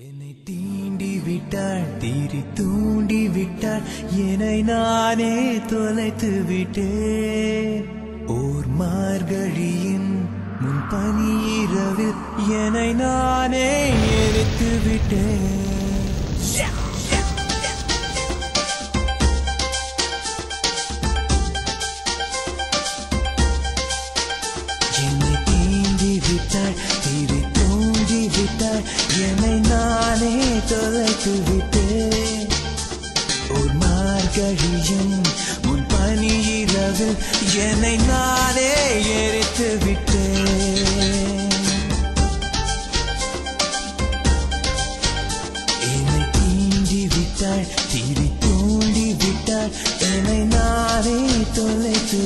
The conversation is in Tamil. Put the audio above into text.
என்னை தீண்டி விட்டாள் தீரி தூண்டி விட்டாள் என்னை நானே தொலைத்து விட்டேன். ஓர் மார்கழியின் முன்பனி இரவில் என்னை நானே எரித்து விட்டேன். என்னை தீண்டி விட்டாள் தீரி தூண்டி விட்டாள் என்னை நானே தொலைத்து விட்டேன். ஒரு மார்கழியும் முன் பனி இரவில் என்னை நானே எரித்து விட்டேன். என்னை தீண்டி விட்டாள் தீரி தூண்டி விட்டாள் என்னை நானே தொலைத்து